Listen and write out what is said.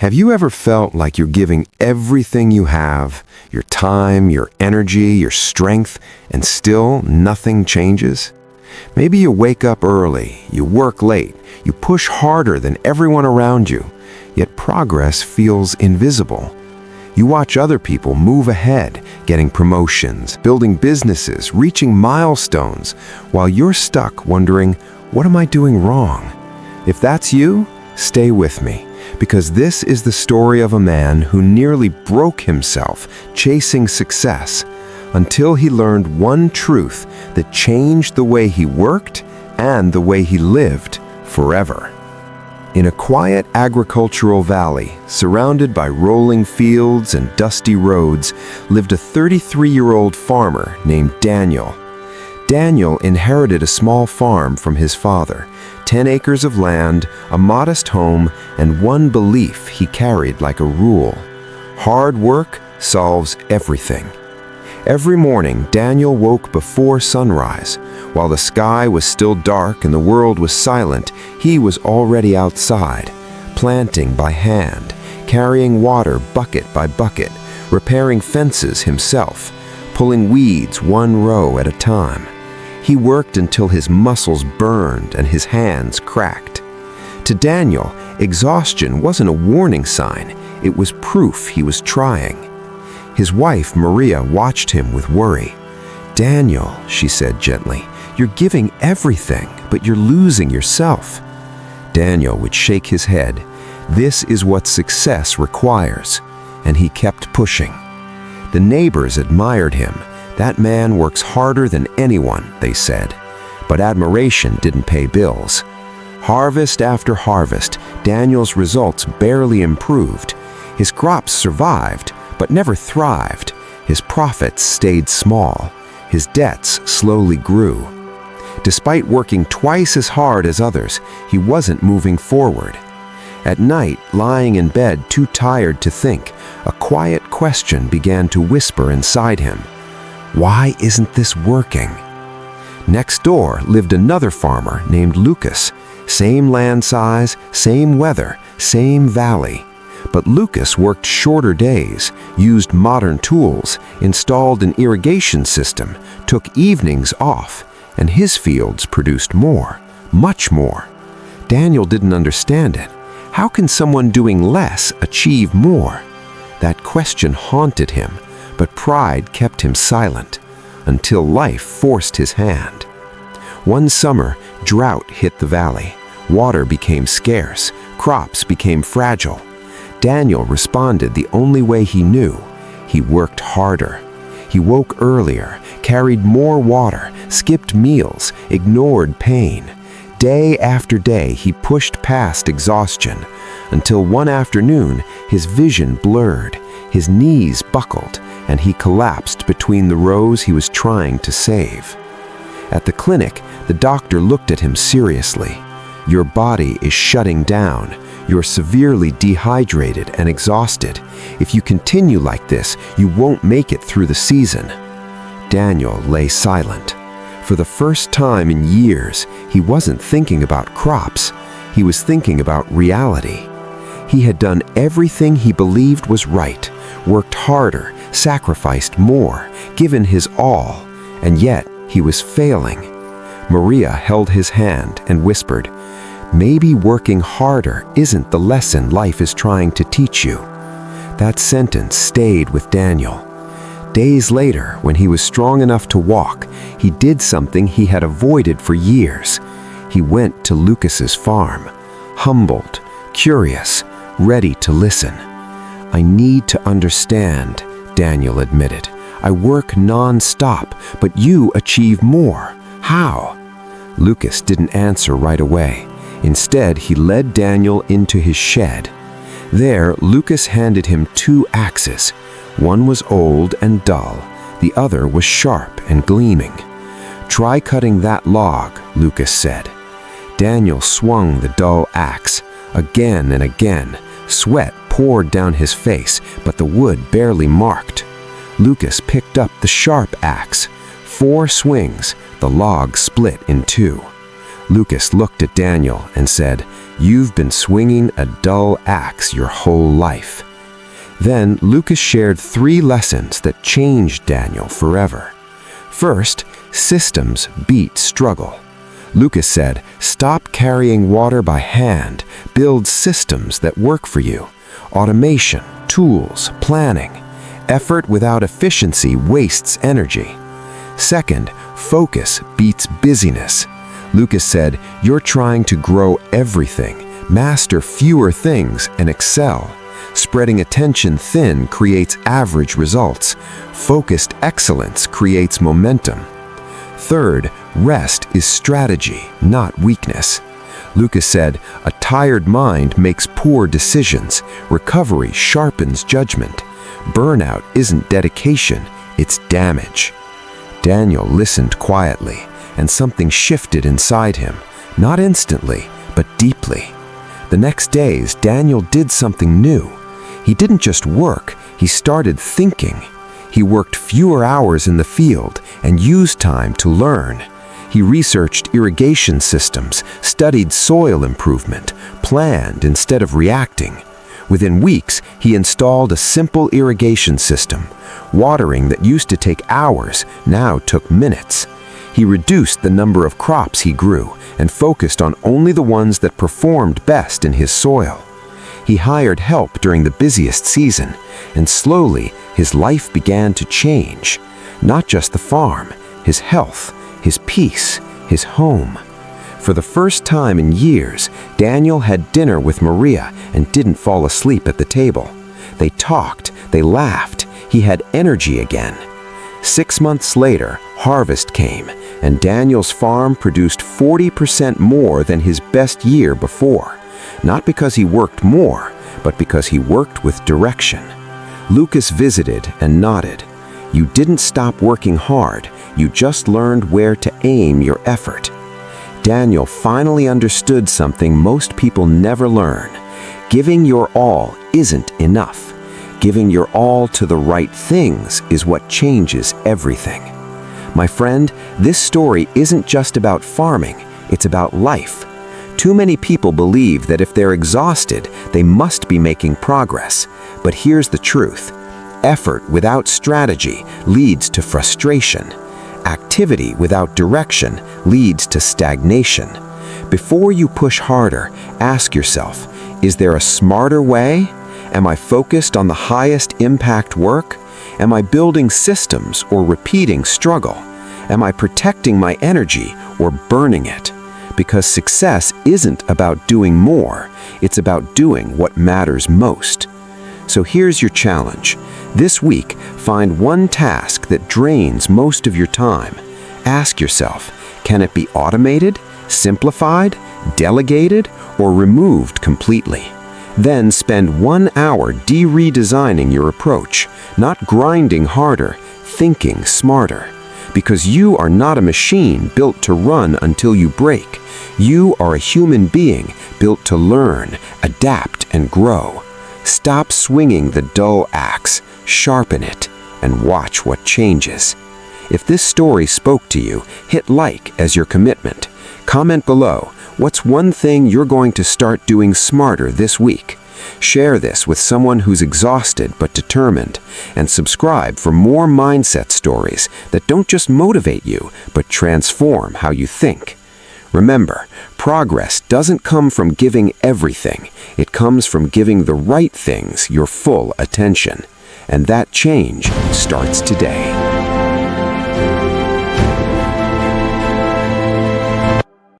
Have you ever felt like you're giving everything you have, your time, your energy, your strength, and still nothing changes? Maybe you wake up early, you work late, you push harder than everyone around you, yet progress feels invisible. You watch other people move ahead, getting promotions, building businesses, reaching milestones, while you're stuck wondering, what am I doing wrong? If that's you, stay with me, because this is the story of a man who nearly broke himself chasing success until he learned one truth that changed the way he worked and the way he lived forever. In a quiet agricultural valley, surrounded by rolling fields and dusty roads, lived a 33-year-old farmer named Daniel. Daniel inherited a small farm from his father, 10 acres of land, a modest home, and one belief he carried like a rule: hard work solves everything. Every morning, Daniel woke before sunrise. While the sky was still dark and the world was silent, he was already outside, planting by hand, carrying water bucket by bucket, repairing fences himself, pulling weeds one row at a time. He worked until his muscles burned and his hands cracked. To Daniel, exhaustion wasn't a warning sign, it was proof he was trying. His wife, Maria, watched him with worry. "Daniel," she said gently, "you're giving everything, but you're losing yourself." Daniel would shake his head. This is what success requires, and he kept pushing. The neighbors admired him. That man works harder than anyone, they said. But admiration didn't pay bills. Harvest after harvest, Daniel's results barely improved. His crops survived, but never thrived. His profits stayed small. His debts slowly grew. Despite working twice as hard as others, he wasn't moving forward. At night, lying in bed too tired to think, a quiet question began to whisper inside him. Why isn't this working? Next door lived another farmer named Lucas. Same land size, same weather, same valley. But Lucas worked shorter days, used modern tools, installed an irrigation system, took evenings off, and his fields produced more, much more. Daniel didn't understand it. How can someone doing less achieve more? That question haunted him, but pride kept him silent, until life forced his hand. One summer, drought hit the valley. Water became scarce, crops became fragile. Daniel responded the only way he knew. He worked harder. He woke earlier, carried more water, skipped meals, ignored pain. Day after day, he pushed past exhaustion, until one afternoon, his vision blurred, his knees buckled, and he collapsed between the rows he was trying to save. At the clinic, the doctor looked at him seriously. "Your body is shutting down. You're severely dehydrated and exhausted. If you continue like this, you won't make it through the season." Daniel lay silent. For the first time in years, he wasn't thinking about crops. He was thinking about reality. He had done everything he believed was right, worked harder, sacrificed more, given his all, and yet he was failing. Maria held his hand and whispered, "Maybe working harder isn't the lesson life is trying to teach you." That sentence stayed with Daniel. Days later, when he was strong enough to walk, he did something he had avoided for years. He went to Lucas's farm, humbled, curious, ready to listen. "I need to understand," Daniel admitted. "I work non-stop, but you achieve more. How?" Lucas didn't answer right away. Instead, he led Daniel into his shed. There, Lucas handed him 2 axes. One was old and dull, the other was sharp and gleaming. "Try cutting that log," Lucas said. Daniel swung the dull axe. Again and again, sweat poured down his face, but the wood barely marked. Lucas picked up the sharp axe. 4 swings, the log split in 2. Lucas looked at Daniel and said, "You've been swinging a dull axe your whole life." Then Lucas shared 3 lessons that changed Daniel forever. First, systems beat struggle. Lucas said, "Stop carrying water by hand. Build systems that work for you. Automation, tools, planning. Effort without efficiency wastes energy." Second, focus beats busyness. Lucas said, "You're trying to grow everything, master fewer things, and excel. Spreading attention thin creates average results. Focused excellence creates momentum." Third, rest is strategy, not weakness. Lucas said, "A tired mind makes poor decisions. Recovery sharpens judgment. Burnout isn't dedication, it's damage." Daniel listened quietly, and something shifted inside him, not instantly, but deeply. The next days, Daniel did something new. He didn't just work, he started thinking. He worked fewer hours in the field and used time to learn. He researched irrigation systems, studied soil improvement, planned instead of reacting. Within weeks, he installed a simple irrigation system. Watering that used to take hours now took minutes. He reduced the number of crops he grew and focused on only the ones that performed best in his soil. He hired help during the busiest season, and slowly his life began to change. Not just the farm, his health, his peace, his home. For the first time in years, Daniel had dinner with Maria and didn't fall asleep at the table. They talked, they laughed, he had energy again. 6 months later, harvest came, and Daniel's farm produced 40% more than his best year before. Not because he worked more, but because he worked with direction. Lucas visited and nodded. "You didn't stop working hard, you just learned where to aim your effort." Daniel finally understood something most people never learn. Giving your all isn't enough. Giving your all to the right things is what changes everything. My friend, this story isn't just about farming, it's about life. Too many people believe that if they're exhausted, they must be making progress. But here's the truth. Effort without strategy leads to frustration. Activity without direction leads to stagnation. Before you push harder, ask yourself, is there a smarter way? Am I focused on the highest impact work? Am I building systems or repeating struggle? Am I protecting my energy or burning it? Because success isn't about doing more, it's about doing what matters most. So here's your challenge. This week, find one task that drains most of your time. Ask yourself, can it be automated, simplified, delegated, or removed completely? Then spend 1 hour redesigning your approach, not grinding harder, thinking smarter. Because you are not a machine built to run until you break. You are a human being built to learn, adapt, and grow. Stop swinging the dull axe, sharpen it, and watch what changes. If this story spoke to you, hit like as your commitment. Comment below, what's one thing you're going to start doing smarter this week? Share this with someone who's exhausted but determined, and subscribe for more mindset stories that don't just motivate you, but transform how you think. Remember, progress doesn't come from giving everything. It comes from giving the right things your full attention. And that change starts today.